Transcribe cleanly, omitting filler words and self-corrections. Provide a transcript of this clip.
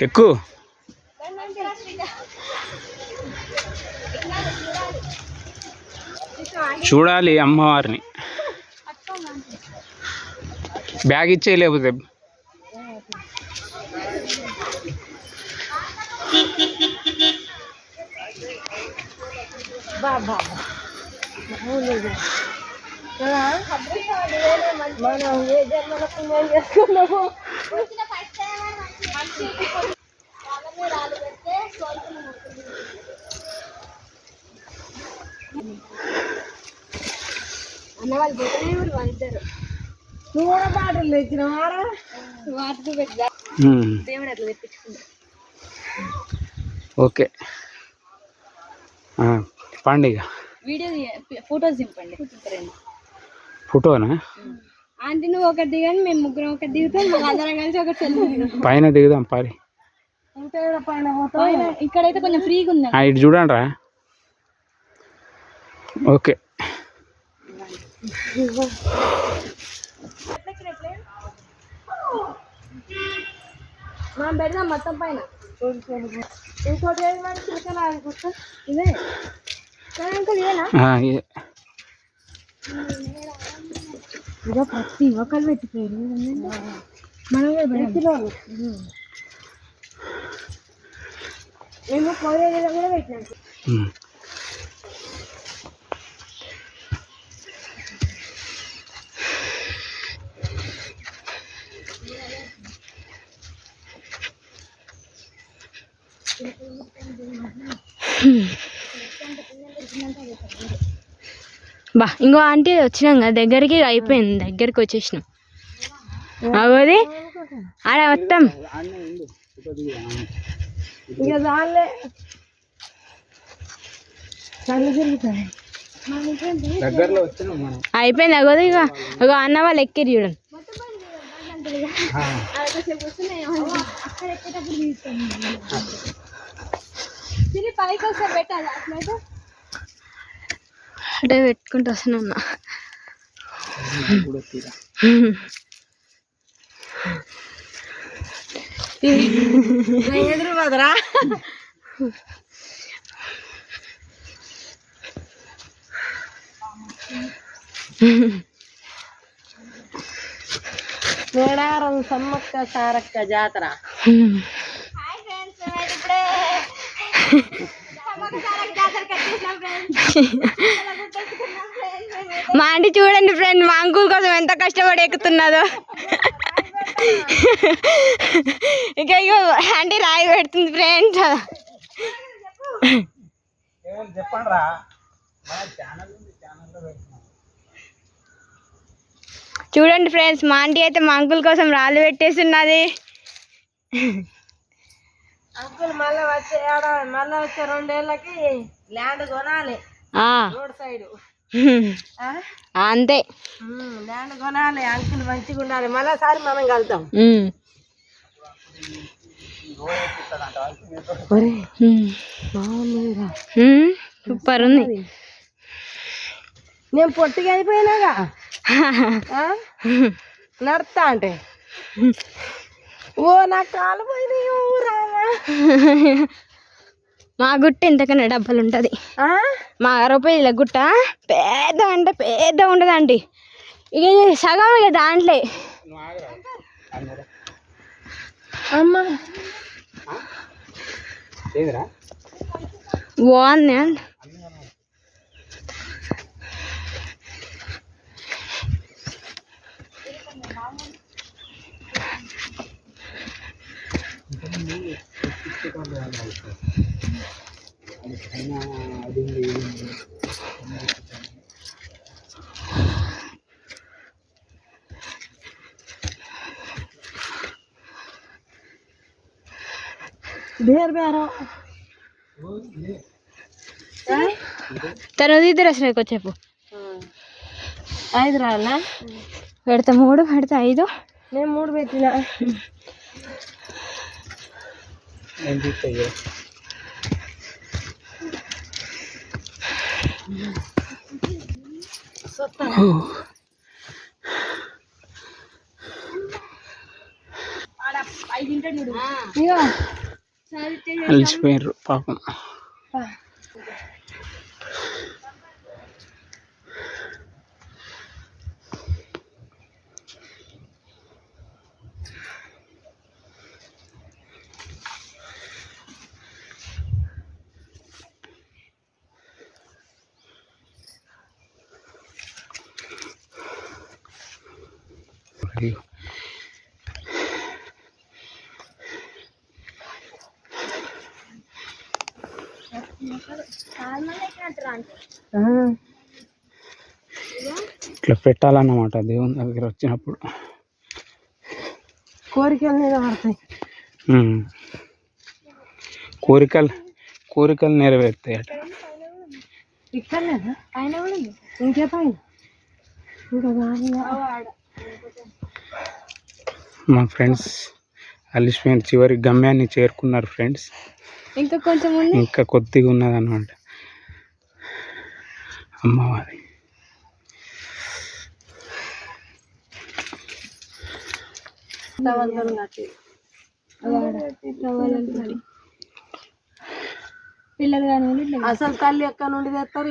ఎక్కువ చూడాలి అమ్మవారిని. బ్యాగ్ ఇచ్చే లేకపోతే మనం ఏ జన్మల పుణ్యం చేసుకున్నాము. అన్న వాళ్ళు పోతేనే వాళ్ళిద్దరు. నువ్వు కూడా బాటలు తెచ్చినావారా? వాటితో పెట్టి దేవుడు అట్లా తెప్పించుకుంటా. ఓకే పండుగ వీడియో ఫొటోస్ దింపండి. ఫోటోనా? ఆంటీ నువ్వు ఒకటి దిగండి, మేము ముగ్గురం ఒకటి దిగుతాం, అందరం కలిసి ఒకటి సెల్ఫీ పైన దిగుదాం. పారి పైన ఇక్కడైతే కొంచెం ఫ్రీగా ఉంది. ఇటు చూడండి రా. ఓకే మనం పెడదాం మొత్తం పైన. ఇంకోటి ఇదే ఇదేనా? ఇదో ప్రతి ఒక్కరు పెట్టిపోయారు. మనమే మేము కోరేగా కూడా పెట్టినాం. బా ఇంకో ఆంటీ వచ్చినాం కదా దగ్గరికి, అయిపోయింది, దగ్గరికి వచ్చేసినాం. అగోది ఆడ మొత్తం ఇక చాలే కళ్ళు తిరుగుతాయి. అయిపోయింది. అగోది ఇక ఇగో అన్న వాళ్ళు ఎక్కిరు చూడండి. పైకి ఒకసారి పెట్టాలి. అట్లయితే అంటే పెట్టుకుంటూ వస్తున్నా. ఎదురు పోదరా? మేడారం సమ్మక్క సారక్క జాతర. మా ఆంటీ చూడండి ఫ్రెండ్, మా అంకుల్ కోసం ఎంత కష్టపడి ఎక్కుతున్నదో. ఇక ఇగో ఆంటీ రాయి పెడుతుంది ఫ్రెండ్స్. చూడండి ఫ్రెండ్స్, మా ఆంటీ అయితే మా అంకుల్ కోసం రాళ్ళు పెట్టేస్తున్నది. అంకుల్ మళ్ళీ వచ్చే 2 ఏళ్ళకి ల్యాండ్ కొనాలి రోడ్ సైడ్. అంతే, ల్యాండ్ కొనాలి. అంకుల్ మంచిగా ఉండాలి. మళ్ళీసారి మనం కలుద్దాం. సూపర్ ఉంది. నేను పొట్టిగా అయిపోయినాగా నడతా అంటే. ఓ నా కాలు పోయినాయి. మా గుట్ట ఎంతకన్నా డబ్బులు ఉంటుంది. మా రూపాయల గుట్ట పెద్ద అంటే పెద్ద ఉంటుంది అండి. ఇక సగం ఇక దాంట్లో అమ్మా బాగుంది అండి. తర్వాత ఇద్దరు వచ్చినాయి వచ్చేపు 5 రాళ్ళా పెడతా 3 పెడతా 5. నేను 3 పెట్టినా. ఇగో అలిసిపోయారు పాపం. అయ్యో. ఇట్లా పెట్టాలన్నమాట దేవుని దగ్గర వచ్చినప్పుడు. కోరికలు నెరవేరుతాయి. కోరికలు నెరవేరుతాయి అట. ఇక్కడనేనా పైన కూడా ఉంది. ఇంకే పైన మా ఫ్రెండ్స్ అలిసిపోయిన చివరి గమ్యాన్ని చేరుకున్నారు ఫ్రెండ్స్. ఇంకా కొంచెం ఇంకా కొద్దిగా ఉన్నదన్నమాట అమ్మవారి. పిల్లలు కానీ అసలు తల్లి ఎక్కడ నుండి తెస్తారు.